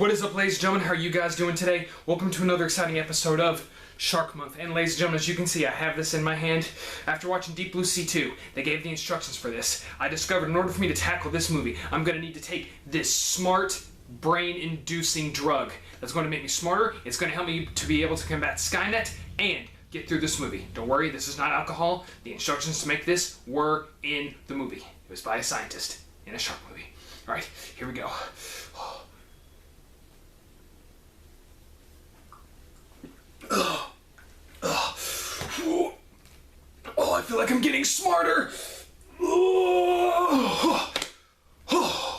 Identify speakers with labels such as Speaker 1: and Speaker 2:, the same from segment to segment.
Speaker 1: What is up, ladies and gentlemen? How are you guys doing today? Welcome to another exciting episode of Shark Month. And ladies and gentlemen, as you can see, I have this in my hand. After watching Deep Blue Sea 2, they gave the instructions for this. I discovered in order for me to tackle this movie, I'm going to need to take this smart, brain-inducing drug that's going to make me smarter. It's going to help me to be able to combat Skynet and get through this movie. Don't worry, this is not alcohol. The instructions to make this were in the movie. It was by a scientist in a shark movie. Alright, here we go. Oh, I feel like I'm getting smarter.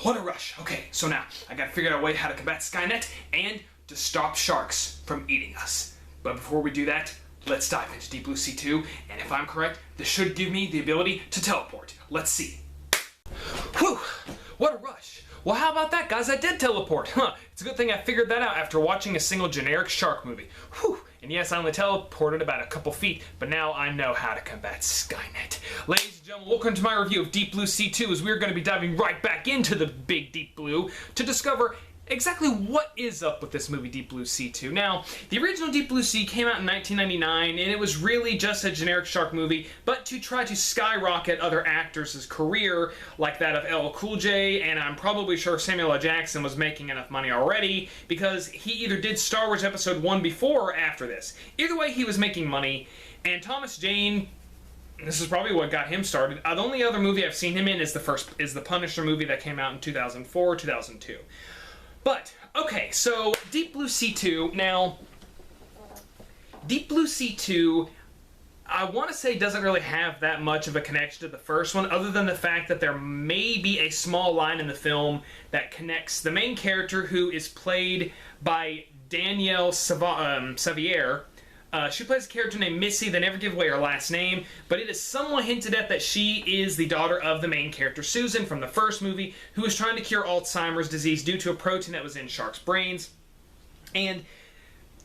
Speaker 1: What a rush. Okay, so now I gotta figure out a way how to combat Skynet and to stop sharks from eating us. But before we do that, let's dive into Deep Blue Sea 2, and if I'm correct, this should give me the ability to teleport. Let's see. Whew, what a rush. Well, how about that, guys? I did teleport. It's a good thing I figured that out after watching a single generic shark movie. Whew. And yes, I only teleported about a couple feet, but now I know how to combat Skynet. Ladies and gentlemen, welcome to my review of Deep Blue Sea 2, as we're going to be diving right back into the big deep blue to discover exactly what is up with this movie, Deep Blue Sea 2. Now, the original Deep Blue Sea came out in 1999, and it was really just a generic shark movie, but to try to skyrocket other actors' career, like that of LL Cool J, and I'm probably sure Samuel L. Jackson was making enough money already, because he either did Star Wars Episode 1 before or after this. Either way, he was making money, and Thomas Jane, this is probably what got him started. The only other movie I've seen him in is the Punisher movie that came out in 2004, 2002. But, okay, so Deep Blue Sea 2, now, Deep Blue Sea 2, I want to say doesn't really have that much of a connection to the first one, other than the fact that there may be a small line in the film that connects the main character, who is played by Danielle Savier. She plays a character named Missy. They never give away her last name, but it is somewhat hinted at that she is the daughter of the main character, Susan, from the first movie, who was trying to cure Alzheimer's disease due to a protein that was in sharks' brains. And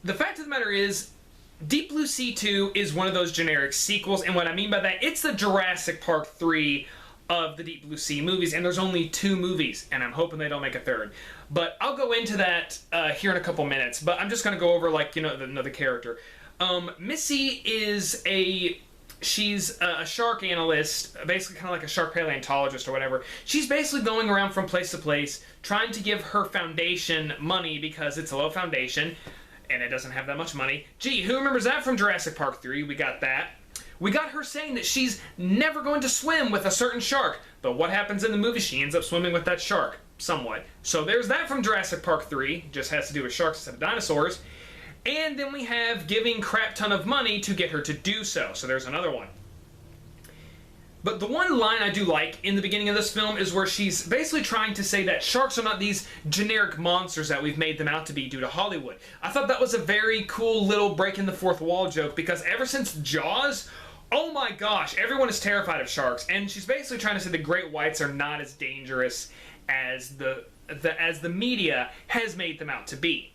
Speaker 1: the fact of the matter is, Deep Blue Sea 2 is one of those generic sequels, and what I mean by that, it's the Jurassic Park 3 of the Deep Blue Sea movies, and there's only 2 movies, and I'm hoping they don't make a third. But I'll go into that here in a couple minutes, but I'm just going to go over, like, another character. Missy is she's a shark analyst, basically kind of like a shark paleontologist or whatever. She's basically going around from place to place trying to give her foundation money because it's a low foundation and it doesn't have that much money. Gee, who remembers that from Jurassic Park 3? We got that. We got her saying that she's never going to swim with a certain shark, but what happens in the movie? She ends up swimming with that shark, somewhat. So there's that from Jurassic Park 3, just has to do with sharks instead of dinosaurs. And then we have giving crap ton of money to get her to do so. So there's another one. But the one line I do like in the beginning of this film is where she's basically trying to say that sharks are not these generic monsters that we've made them out to be due to Hollywood. I thought that was a very cool little break in the fourth wall joke, because ever since Jaws, oh my gosh, everyone is terrified of sharks. And she's basically trying to say the great whites are not as dangerous as the media has made them out to be.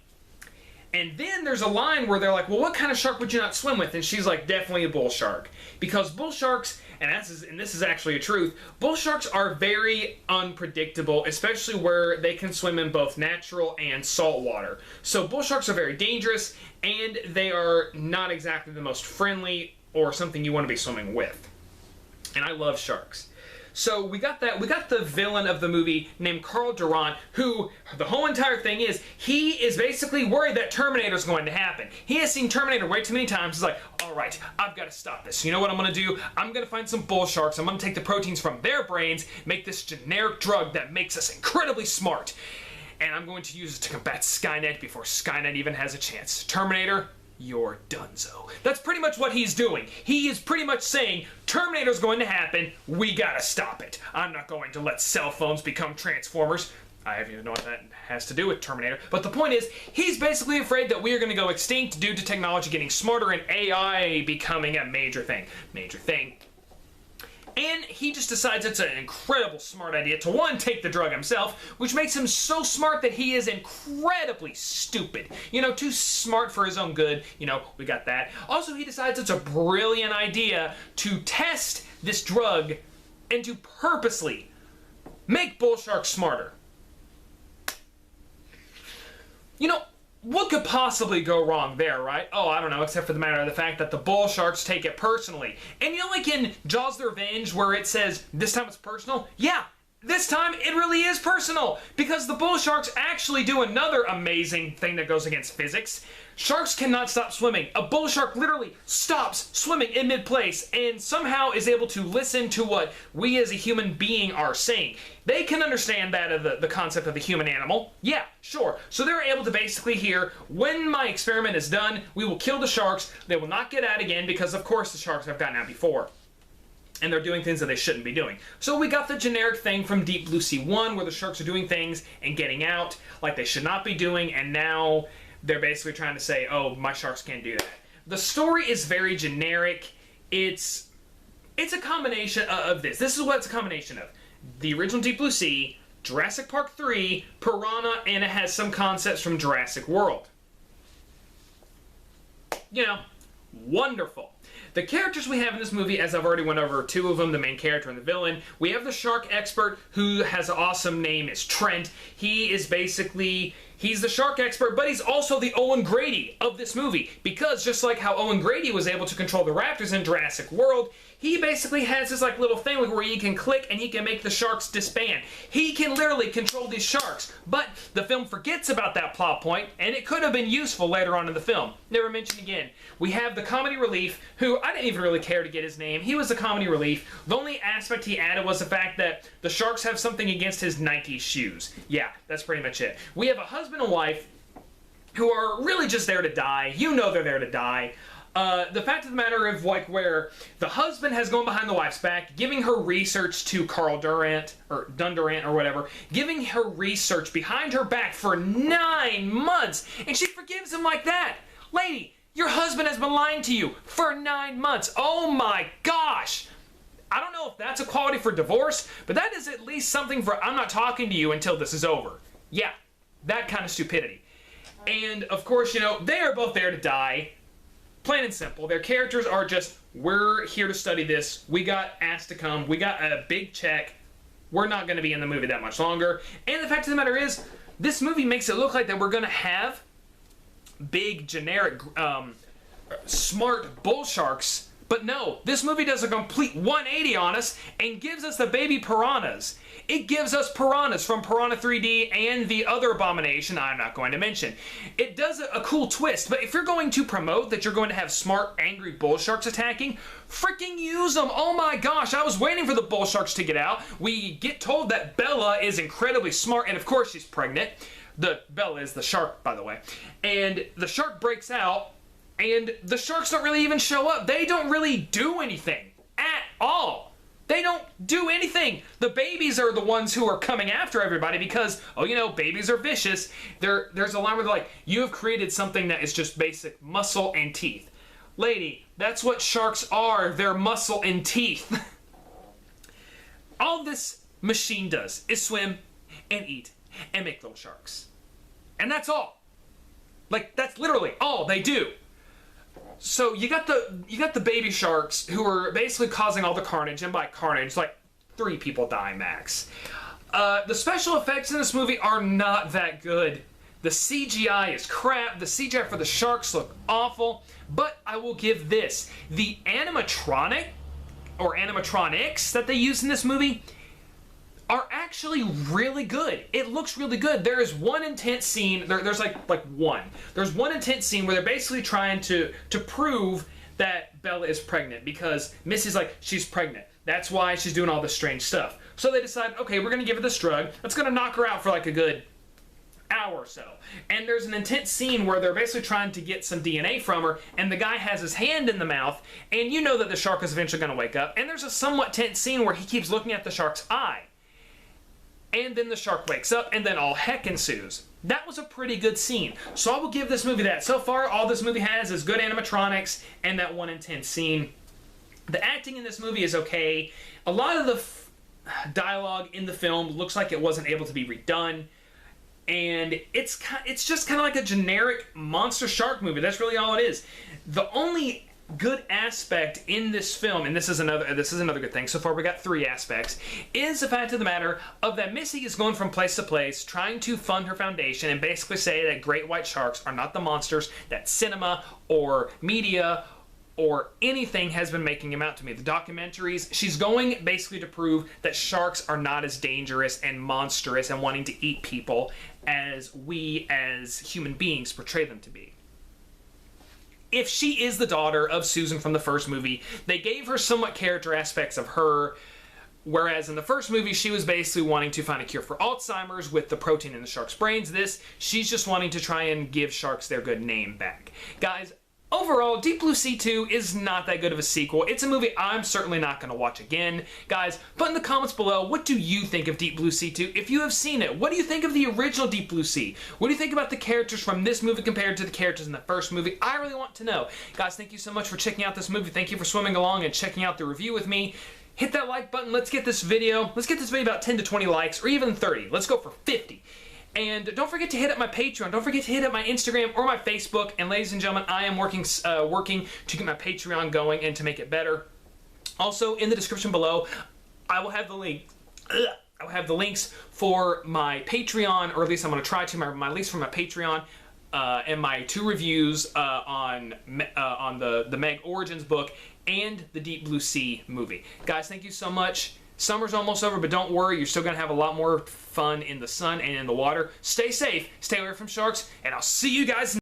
Speaker 1: And then there's a line where they're like, well, what kind of shark would you not swim with? And she's like, definitely a bull shark. Because bull sharks, and this is actually a truth, bull sharks are very unpredictable, especially where they can swim in both natural and salt water. So bull sharks are very dangerous, and they are not exactly the most friendly or something you want to be swimming with. And I love sharks. So we got that. We got the villain of the movie named Carl Durant, who the whole entire thing is, he is basically worried that Terminator is going to happen. He has seen Terminator way too many times. He's like, all right, I've got to stop this. You know what I'm going to do? I'm going to find some bull sharks. I'm going to take the proteins from their brains, make this generic drug that makes us incredibly smart. And I'm going to use it to combat Skynet before Skynet even has a chance. Terminator, you're donezo. That's pretty much what he's doing. He is pretty much saying, Terminator's going to happen, we gotta stop it. I'm not going to let cell phones become Transformers. I don't even know what that has to do with Terminator. But the point is, he's basically afraid that we are going to go extinct due to technology getting smarter and AI becoming a major thing. And he just decides it's an incredible smart idea to, one, take the drug himself, which makes him so smart that he is incredibly stupid. You know, too smart for his own good. You know, we got that. Also, he decides it's a brilliant idea to test this drug and to purposely make bull sharks smarter. You know, what could possibly go wrong there, right? Oh, I don't know, except for the matter of the fact that the bull sharks take it personally. And you know, like in Jaws the Revenge, where it says, this time it's personal? Yeah, this time it really is personal, because the bull sharks actually do another amazing thing that goes against physics. Sharks cannot stop swimming. A bull shark literally stops swimming in mid-place and somehow is able to listen to what we as a human being are saying. They can understand that of the concept of the human animal. Yeah, sure. So they're able to basically hear, when my experiment is done, we will kill the sharks. They will not get out again because, of course, the sharks have gotten out before. And they're doing things that they shouldn't be doing. So we got the generic thing from Deep Blue Sea 1 where the sharks are doing things and getting out like they should not be doing, and now they're basically trying to say, oh, my sharks can't do that. The story is very generic. It's a combination of this. This is what it's a combination of. The original Deep Blue Sea, Jurassic Park 3, Piranha, and it has some concepts from Jurassic World. You know, wonderful. The characters we have in this movie, as I've already went over two of them, the main character and the villain, we have the shark expert who has an awesome name, is Trent. He is basically, he's the shark expert, but he's also the Owen Grady of this movie, because just like how Owen Grady was able to control the raptors in Jurassic World, he basically has this like little thing where he can click and he can make the sharks disband. He can literally control these sharks, but the film forgets about that plot point, and it could have been useful later on in the film. Never mentioned again. We have the comedy relief, who I didn't even really care to get his name. He was the comedy relief. The only aspect he added was the fact that the sharks have something against his Nike shoes. Yeah, that's pretty much it. We have a husband and wife who are really just there to die. You know they're there to die. The fact of the matter of like where the husband has gone behind the wife's back, giving her research to Carl Durant, or Dundurant or whatever, giving her research behind her back for 9 months, and she forgives him like that. Lady, your husband has been lying to you for 9 months. Oh my gosh. I don't know if that's a quality for divorce, but that is at least something for I'm not talking to you until this is over. Yeah, that kind of stupidity. And of course, you know, they are both there to die. Plain and simple. Their characters are just, we're here to study this. We got asked to come. We got a big check. We're not going to be in the movie that much longer. And the fact of the matter is, this movie makes it look like that we're going to have big, generic, smart bull sharks. But no, this movie does a complete 180 on us and gives us the baby piranhas. It gives us piranhas from Piranha 3D and the other abomination I'm not going to mention. It does a cool twist, but if you're going to promote that you're going to have smart, angry bull sharks attacking, freaking use them. Oh my gosh, I was waiting for the bull sharks to get out. We get told that Bella is incredibly smart, and of course she's pregnant. Bella is the shark, by the way. And the shark breaks out, and the sharks don't really even show up. They don't really do anything at all. They don't do anything. The babies are the ones who are coming after everybody because, oh, you know, babies are vicious. There's a line where they're like, you have created something that is just basic muscle and teeth. Lady, that's what sharks are. They're muscle and teeth. All this machine does is swim and eat and make little sharks. And that's all. Like, that's literally all they do. So you got the baby sharks who are basically causing all the carnage, and by carnage, like 3 people die max. The special effects in this movie are not that good. The CGI is crap. The CGI for the sharks look awful. But I will give this: the animatronic or animatronics that they use in this movie are actually really good. It looks really good. There is one intense scene, there's one intense scene where they're basically trying to prove that Bella is pregnant because Missy's like, she's pregnant. That's why she's doing all this strange stuff. So they decide, okay, we're gonna give her this drug that's gonna knock her out for like a good hour or so. And there's an intense scene where they're basically trying to get some DNA from her, and the guy has his hand in the mouth, and you know that the shark is eventually gonna wake up, and there's a somewhat tense scene where he keeps looking at the shark's eye. And then the shark wakes up, and then all heck ensues. That was a pretty good scene. So I will give this movie that. So far, all this movie has is good animatronics and that one intense scene. The acting in this movie is okay. A lot of the dialogue in the film looks like it wasn't able to be redone. And it's just kind of like a generic monster shark movie. That's really all it is. The only good aspect in this film, and this is another good thing. So far we got 3 aspects, is the fact of the matter of that Missy is going from place to place trying to fund her foundation and basically say that great white sharks are not the monsters that cinema or media or anything has been making him out to me. The documentaries, she's going basically to prove that sharks are not as dangerous and monstrous and wanting to eat people as we as human beings portray them to be. If she is the daughter of Susan from the first movie, they gave her somewhat character aspects of her, whereas in the first movie, she was basically wanting to find a cure for Alzheimer's with the protein in the shark's brains. She's just wanting to try and give sharks their good name back. Guys, overall, Deep Blue Sea 2 is not that good of a sequel. It's a movie I'm certainly not going to watch again. Guys, put in the comments below, what do you think of Deep Blue Sea 2? If you have seen it, what do you think of the original Deep Blue Sea? What do you think about the characters from this movie compared to the characters in the first movie? I really want to know. Guys, thank you so much for checking out this movie. Thank you for swimming along and checking out the review with me. Hit that like button. Let's get this video about 10 to 20 likes, or even 30. Let's go for 50. And don't forget to hit up my Patreon. Don't forget to hit up my Instagram or my Facebook. And ladies and gentlemen, I am working to get my Patreon going and to make it better. Also, in the description below, I will have the link. I will have the links for my Patreon, or at least I'm going to try to. My links for my Patreon and my 2 reviews on the Meg Origins book and the Deep Blue Sea movie. Guys, thank you so much. Summer's almost over, but don't worry, you're still going to have a lot more fun in the sun and in the water. Stay safe, stay away from sharks, and I'll see you guys